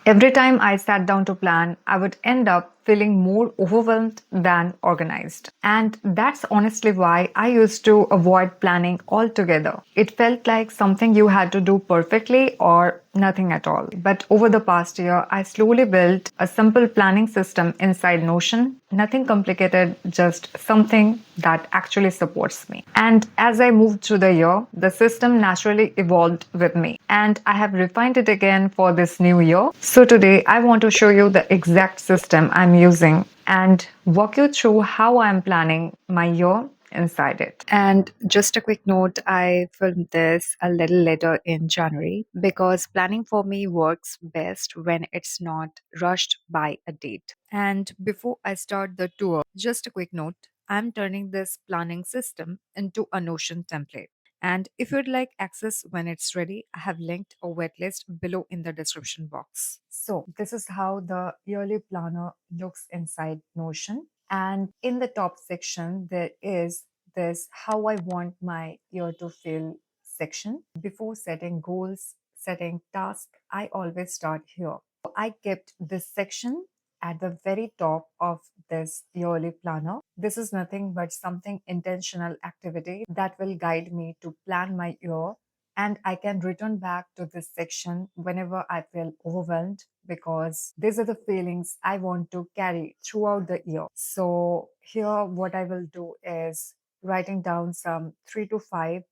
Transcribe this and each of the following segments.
Every time I sat down to plan, I would end up feeling more overwhelmed than organized. And that's honestly why I used to avoid planning altogether. It felt like something you had to do perfectly or nothing at all. But over the past year, I slowly built a simple planning system inside Notion. Nothing complicated, just something that actually supports me. And as I moved through the year, the system naturally evolved with me. And I have refined it again for this new year. So today, I want to show you the exact system I'm using and walk you through how I'm planning my year inside it. And just a quick note, I filmed this a little later in January because planning for me works best when it's not rushed by a date. And before I start the tour, just a quick note, I'm turning this planning system into a Notion template. And if you'd like access when it's ready, I have linked a waitlist below in the description box. So, this is how the yearly planner looks inside Notion. And in the top section, there is this how I want my year to feel section. Before setting goals, setting tasks, I always start here. I kept this section at the very top of this yearly planner. This is nothing but something intentional activity that will guide me to plan my year. And I can return back to this section whenever I feel overwhelmed because these are the feelings I want to carry throughout the year. So, here, what I will do is writing down some 3 to 5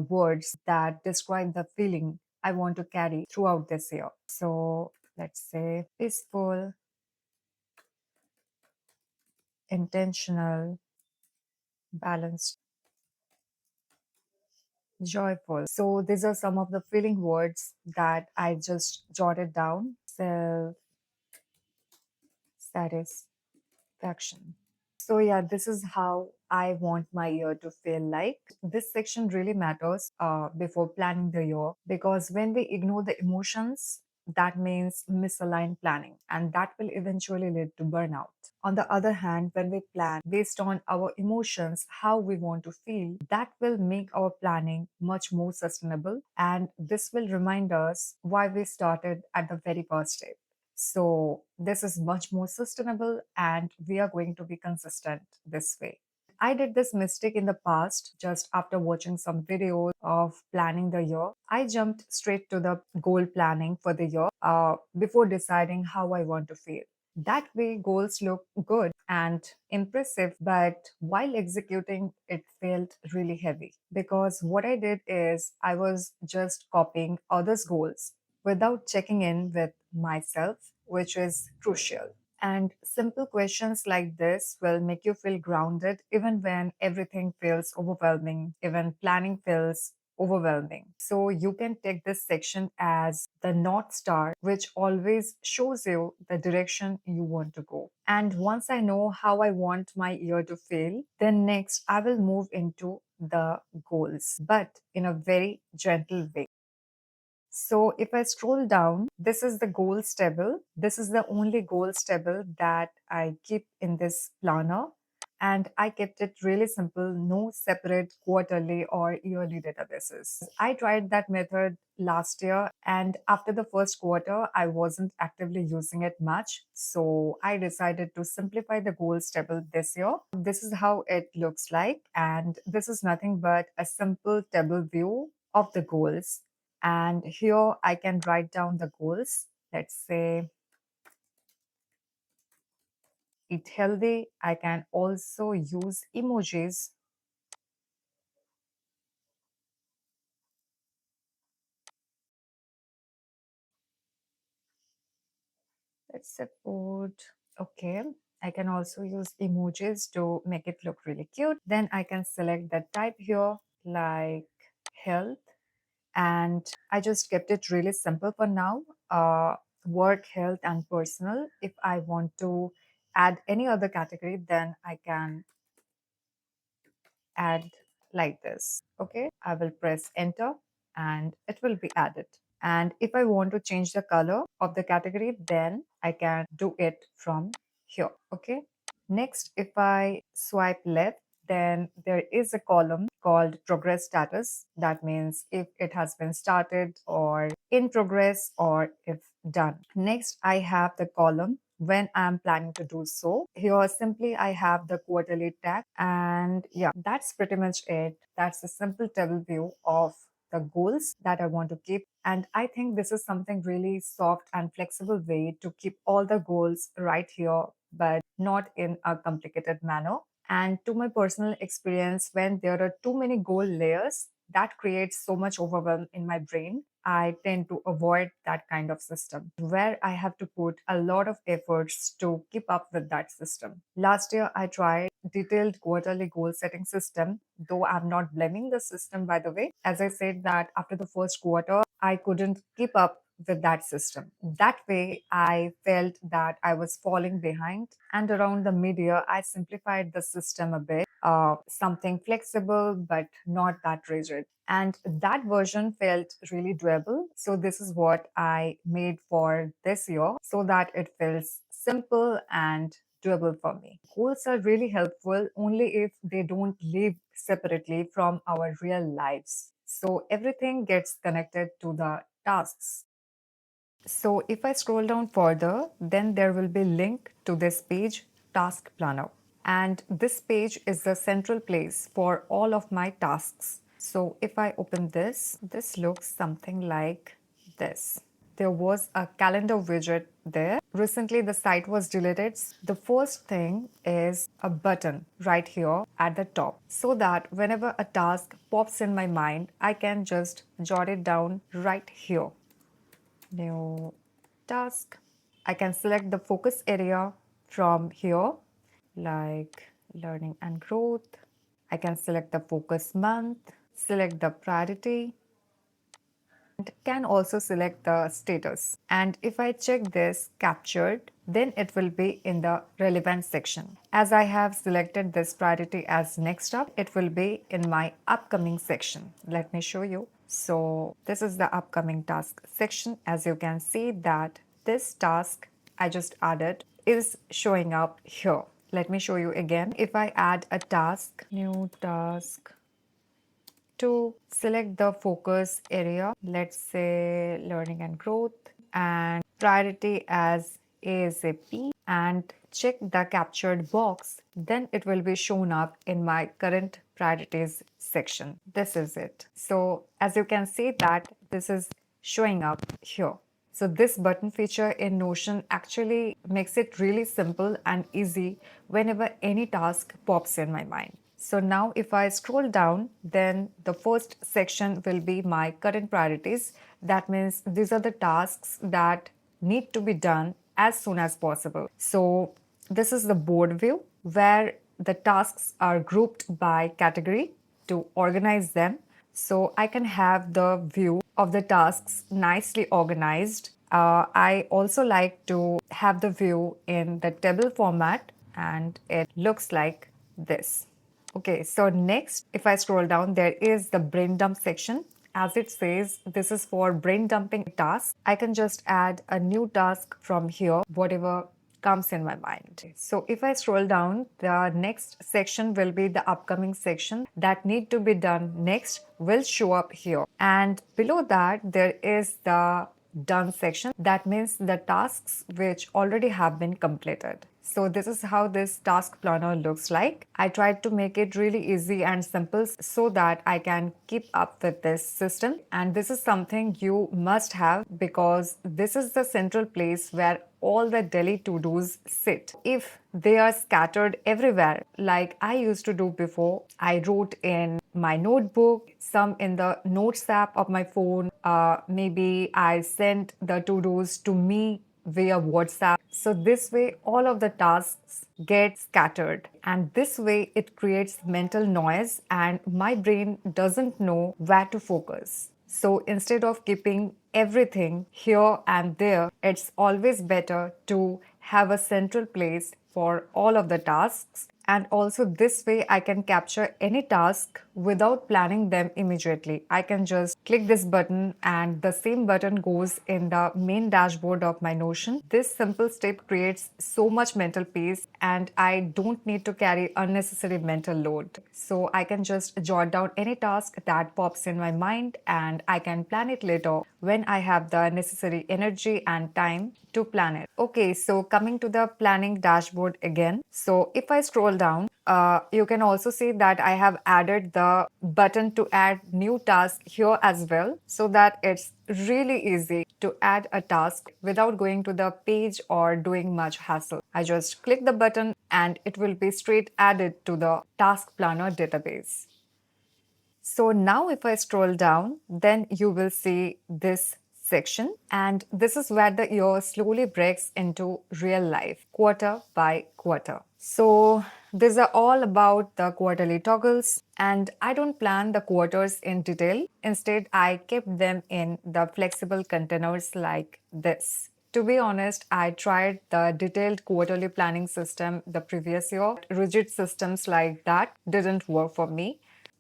words that describe the feeling I want to carry throughout this year. So, let's say peaceful, intentional, balanced, joyful. So these are some of the feeling words that I just jotted down. Self satisfaction. So yeah, this is how I want my year to feel like. This section really matters before planning the year because when we ignore the emotions, that means misaligned planning, and that will eventually lead to burnout. On the other hand, when we plan based on our emotions, how we want to feel, that will make our planning much more sustainable, and this will remind us why we started at the very first step. So, this is much more sustainable and we are going to be consistent this way. I did this mistake in the past just after watching some videos of planning the year. I jumped straight to the goal planning for the year before deciding how I want to feel. That way, goals look good and impressive, but while executing, it felt really heavy because what I did is I was just copying others' goals without checking in with myself, which is crucial. And simple questions like this will make you feel grounded even when everything feels overwhelming, even planning feels overwhelming. So you can take this section as the North Star, which always shows you the direction you want to go. And once I know how I want my year to feel, then next I will move into the goals, but in a very gentle way. So if I scroll down, this is the goals table. This is the only goals table that I keep in this planner. And I kept it really simple, no separate quarterly or yearly databases. I tried that method last year, and after the first quarter, I wasn't actively using it much. So I decided to simplify the goals table this year. This is how it looks like, and this is nothing but a simple table view of the goals. And here I can write down the goals. Let's say eat healthy. I can also use emojis. Let's say food. Okay. I can also use emojis to make it look really cute. Then I can select the type here like health. And I just kept it really simple for now. Work, health, and personal. If I want to add any other category, then I can add like this. Okay, I will press enter and it will be added. And if I want to change the color of the category, then I can do it from here. Okay. Next, if I swipe left, then there is a column called progress status. That means if it has been started or in progress or if done. Next, I have the column when I'm planning to do so. Here, simply I have the quarterly tag, and yeah, that's pretty much it. That's a simple table view of the goals that I want to keep. And I think this is something really soft and flexible way to keep all the goals right here, but not in a complicated manner. And to my personal experience, when there are too many goal layers, that creates so much overwhelm in my brain. I tend to avoid that kind of system where I have to put a lot of efforts to keep up with that system. Last year, I tried detailed quarterly goal setting system, though I'm not blaming the system, by the way. As I said that after the first quarter, I couldn't keep up with that system. That way, I felt that I was falling behind. And around the mid year, I simplified the system a bit, something flexible but not that rigid. And that version felt really doable. So, this is what I made for this year so that it feels simple and doable for me. Goals are really helpful only if they don't live separately from our real lives. So, everything gets connected to the tasks. So if I scroll down further, then there will be link to this page, Task Planner. And this page is the central place for all of my tasks. So if I open this, this looks something like this. There was a calendar widget there. Recently, the site was deleted. The first thing is a button right here at the top so that whenever a task pops in my mind, I can just jot it down right here. New task. I can select the focus area from here, like learning and growth. I can select the focus month, select the priority, and can also select the status. And if I check this captured, then it will be in the relevant section. As I have selected this priority as next up, it will be in my upcoming section. Let me show you. So this is the upcoming task section. As you can see that this task I just added is showing up here. Let me show you again. If I add a task, new task, to select the focus area, let's say learning and growth, and priority as ASAP, and check the captured box, then it will be shown up in my current priorities section. This is it. So as you can see that this is showing up here. So this button feature in Notion actually makes it really simple and easy whenever any task pops in my mind. So now if I scroll down, then the first section will be my current priorities. That means these are the tasks that need to be done as soon as possible. So this is the board view where the tasks are grouped by category to organize them. So I can have the view of the tasks nicely organized. I also like to have the view in the table format, and it looks like this. Okay, so next, if I scroll down, there is the brain dump section. As it says, this is for brain dumping tasks. I can just add a new task from here, whatever comes in my mind. So if I scroll down, the next section will be the upcoming section that need to be done next will show up here. And below that, there is the done section. That means the tasks which already have been completed. So this is how this task planner looks like. I tried to make it really easy and simple so that I can keep up with this system. And this is something you must have because this is the central place where all the daily to-dos sit. If they are scattered everywhere, like I used to do before, I wrote in my notebook, some in the notes app of my phone, maybe I sent the to-dos to me via WhatsApp. So this way, all of the tasks get scattered, and this way it creates mental noise and my brain doesn't know where to focus. So instead of keeping everything here and there, it's always better to have a central place for all of the tasks And also this way I can capture any task without planning them immediately. I can just click this button and the same button goes in the main dashboard of my Notion. This simple step creates so much mental peace and I don't need to carry unnecessary mental load. So I can just jot down any task that pops in my mind and I can plan it later when I have the necessary energy and time to plan it. Okay, so coming to the planning dashboard again. So if I scroll down, you can also see that I have added the button to add new task here as well, so that it's really easy to add a task without going to the page or doing much hassle. I just click the button and it will be straight added to the task planner database. So now if I scroll down, then you will see this section, and this is where the year slowly breaks into real life, quarter by quarter. So these are all about the quarterly toggles, and I don't plan the quarters in detail. Instead, I kept them in the flexible containers like this. To be honest, I tried the detailed quarterly planning system the previous year. Rigid systems like that didn't work for me.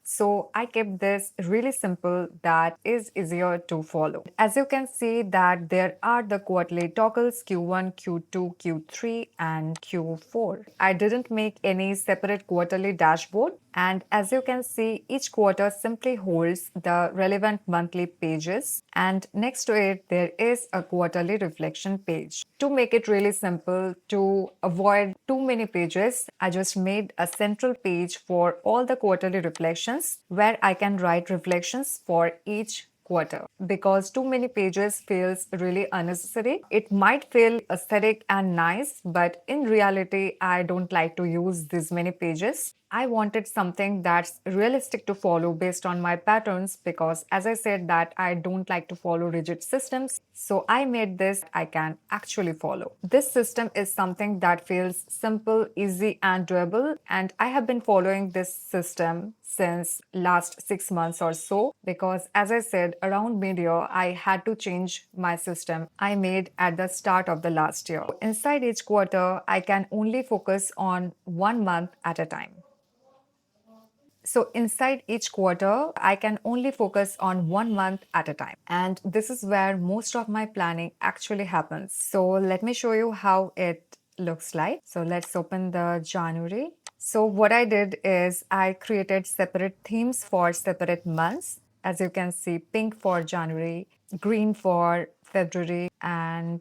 So I kept this really simple that is easier to follow. As you can see that there are the quarterly toggles Q1, Q2, Q3 and Q4. I didn't make any separate quarterly dashboard, and as you can see each quarter simply holds the relevant monthly pages, and next to it there is a quarterly reflection page. To make it really simple, to avoid too many pages, I just made a central page for all the quarterly reflections where I can write reflections for each quarter. Because too many pages feels really unnecessary. It might feel aesthetic and nice, but in reality, I don't like to use this many pages. I wanted something that's realistic to follow based on my patterns, because as I said that I don't like to follow rigid systems. So I made this I can actually follow. This system is something that feels simple, easy and doable, and I have been following this system since last 6 months or so, because as I said around mid-year I had to change my system I made at the start of the last year. Inside each quarter I can only focus on 1 month at a time. So inside each quarter, I can only focus on 1 month at a time. And this is where most of my planning actually happens. So let me show you how it looks like. So let's open the January. So what I did is I created separate themes for separate months. As you can see, pink for January, green for February, and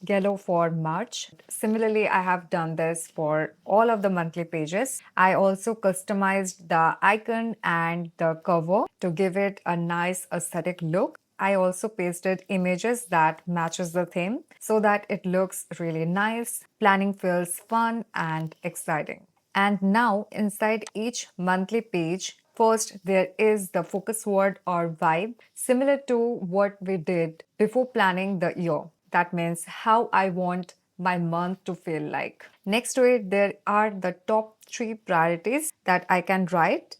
yellow for March. Similarly, I have done this for all of the monthly pages. I also customized the icon and the cover to give it a nice aesthetic look. I also pasted images that matches the theme so that it looks really nice. Planning feels fun and exciting. And now inside each monthly page, first there is the focus word or vibe, similar to what we did before planning the year. That means how I want my month to feel like. Next to it, there are the top 3 priorities that I can write.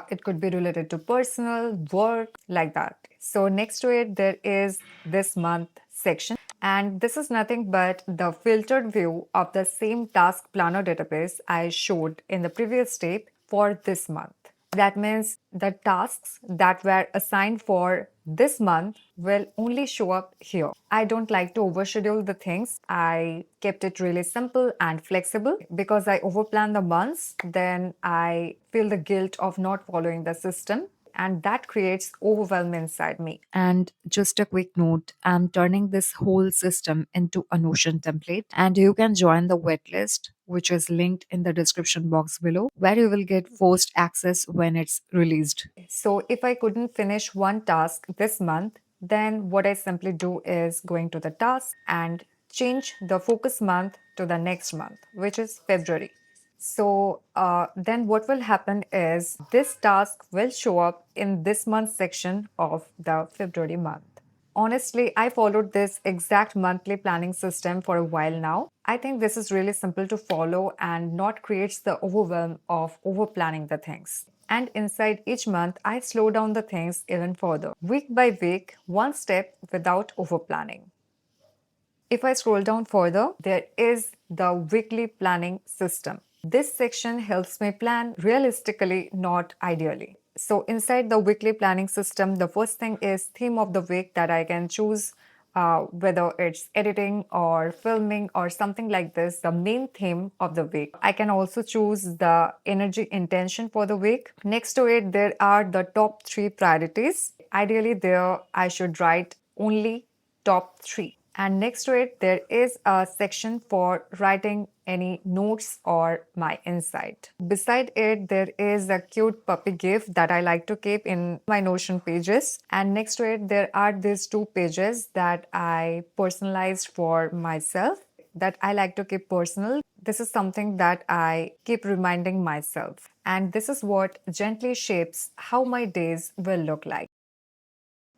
It could be related to personal, work, like that. So next to it, there is this month section. And this is nothing but the filtered view of the same task planner database I showed in the previous step for this month. That means the tasks that were assigned for this month will only show up here. I don't like to overschedule the things. I kept it really simple and flexible because I overplan the months. Then I feel the guilt of not following the system, and that creates overwhelm inside me. And just a quick note, I'm turning this whole system into a Notion template, and you can join the waitlist, which is linked in the description box below, where you will get first access when it's released. So if I couldn't finish one task this month, then what I simply do is going to the task and change the focus month to the next month, which is February. So then what will happen is this task will show up in this month's section of the February month. Honestly, I followed this exact monthly planning system for a while now. I think this is really simple to follow and not creates the overwhelm of over planning the things. And inside each month, I slow down the things even further, week by week, one step without over planning. If I scroll down further, there is the weekly planning system. This section helps me plan realistically, not ideally. So inside the weekly planning system, the first thing is theme of the week that I can choose, whether it's editing or filming or something like this, the main theme of the week. I can also choose the energy intention for the week. Next to it, there are the top three priorities. Ideally, there I should write only top three. And next to it, there is a section for writing any notes or my insight. Beside it, there is a cute puppy gift that I like to keep in my Notion pages. And next to it, there are these two pages that I personalized for myself that I like to keep personal. This is something that I keep reminding myself. And this is what gently shapes how my days will look like.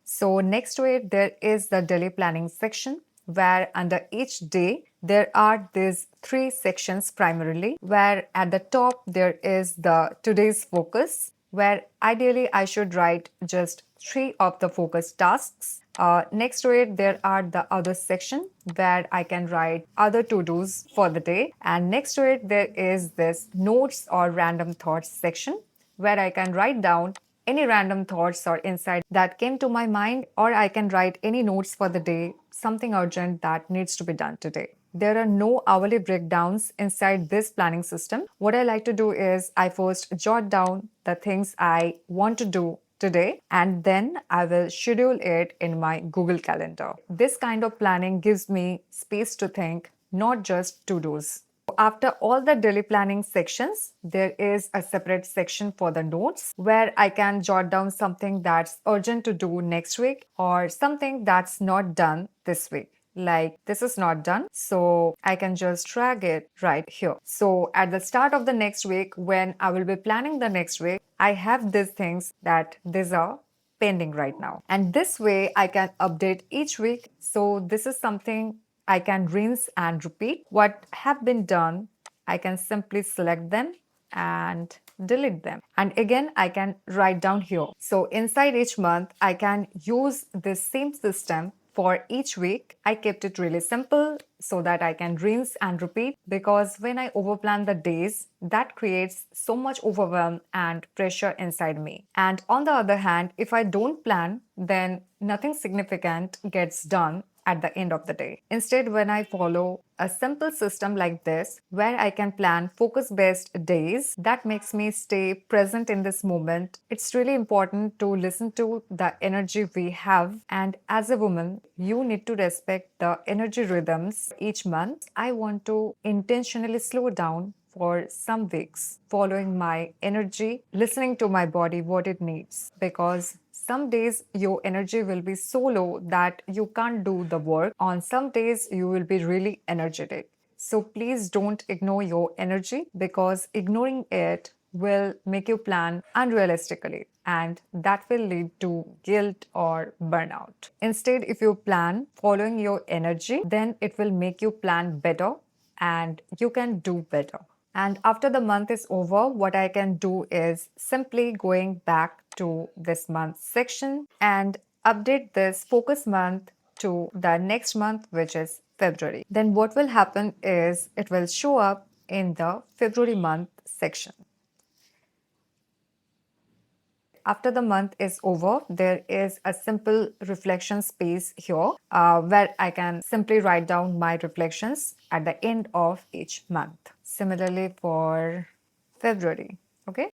So next to it, there is the daily planning section where under each day, there are these three sections primarily, where at the top, there is the today's focus, where ideally I should write just three of the focus tasks. Next to it, there are the other section where I can write other to-dos for the day. And next to it, there is this notes or random thoughts section where I can write down any random thoughts or insight that came to my mind, or I can write any notes for the day, something urgent that needs to be done today. There are no hourly breakdowns inside this planning system. What I like to do is I first jot down the things I want to do today and then I will schedule it in my Google Calendar. This kind of planning gives me space to think, not just to dos. After all the daily planning sections, there is a separate section for the notes where I can jot down something that's urgent to do next week or something that's not done this week. Like this is not done, so I can just drag it right here. So at the start of the next week, when I will be planning the next week, I have these things that these are pending right now. And this way I can update each week. So this is something I can rinse and repeat. What have been done, I can simply select them and delete them. And again, I can write down here. So inside each month, I can use this same system for each week. I kept it really simple so that I can rinse and repeat, because when I overplan the days, that creates so much overwhelm and pressure inside me. And on the other hand, if I don't plan, then nothing significant gets done at the end of the day. Instead, when I follow a simple system like this, where I can plan focus-based days, that makes me stay present in this moment. It's really important to listen to the energy we have. And as a woman, you need to respect the energy rhythms each month. I want to intentionally slow down for some weeks, following my energy, listening to my body, what it needs. Because some days your energy will be so low that you can't do the work. On some days, you will be really energetic. So please don't ignore your energy, because ignoring it will make you plan unrealistically and that will lead to guilt or burnout. Instead, if you plan following your energy, then it will make you plan better and you can do better. And after the month is over, what I can do is simply going back to this month section and update this focus month to the next month, which is February. Then what will happen is it will show up in the February month section. After the month is over, there is a simple reflection space here where I can simply write down my reflections at the end of each month. Similarly for February, okay?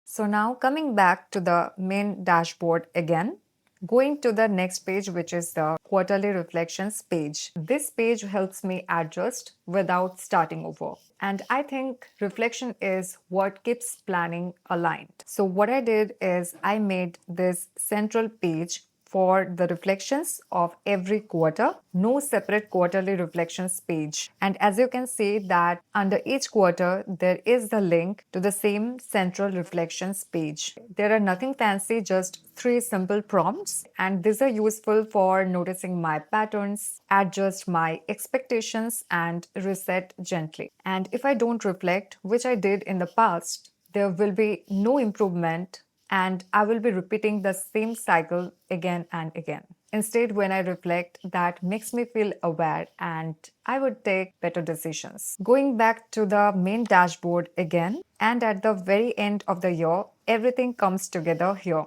So now coming back to the main dashboard again, going to the next page, which is the quarterly reflections page. This page helps me adjust without starting over. And I think reflection is what keeps planning aligned. So what I did is I made this central page for the reflections of every quarter, no separate quarterly reflections page. And as you can see that under each quarter, there is the link to the same central reflections page. There are nothing fancy, just 3 simple prompts. And these are useful for noticing my patterns, adjust my expectations, and reset gently. And if I don't reflect, which I did in the past, there will be no improvement and I will be repeating the same cycle again and again. Instead, when I reflect, that makes me feel aware and I would take better decisions. Going back to the main dashboard again, and at the very end of the year, everything comes together here.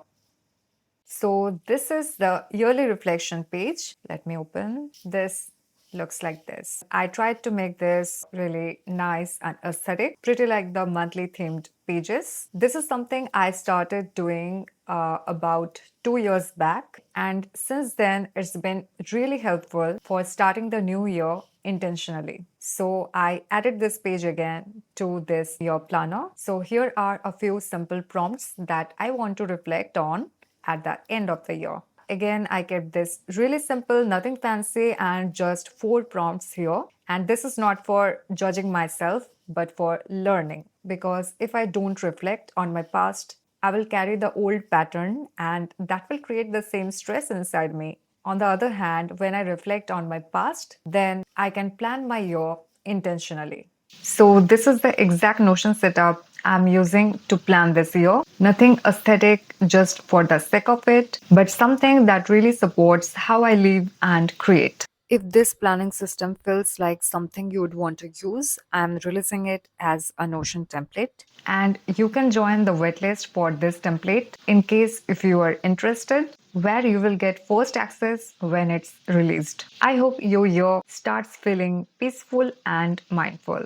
So this is the yearly reflection page. Let me open. This looks like this. I tried to make this really nice and aesthetic, pretty like the monthly themed pages. This is something I started doing about 2 years back. And since then, it's been really helpful for starting the new year intentionally. So I added this page again to this year planner. So here are a few simple prompts that I want to reflect on at the end of the year. Again, I kept this really simple, nothing fancy, and just 4 prompts here. And this is not for judging myself, but for learning. Because if I don't reflect on my past, I will carry the old pattern and that will create the same stress inside me. On the other hand, when I reflect on my past, then I can plan my year intentionally. So, this is the exact Notion setup I'm using to plan this year. Nothing aesthetic just for the sake of it, but something that really supports how I live and create. If this planning system feels like something you would want to use, I'm releasing it as a Notion template. And you can join the waitlist for this template in case if you are interested, where you will get first access when it's released. I hope your year starts feeling peaceful and mindful.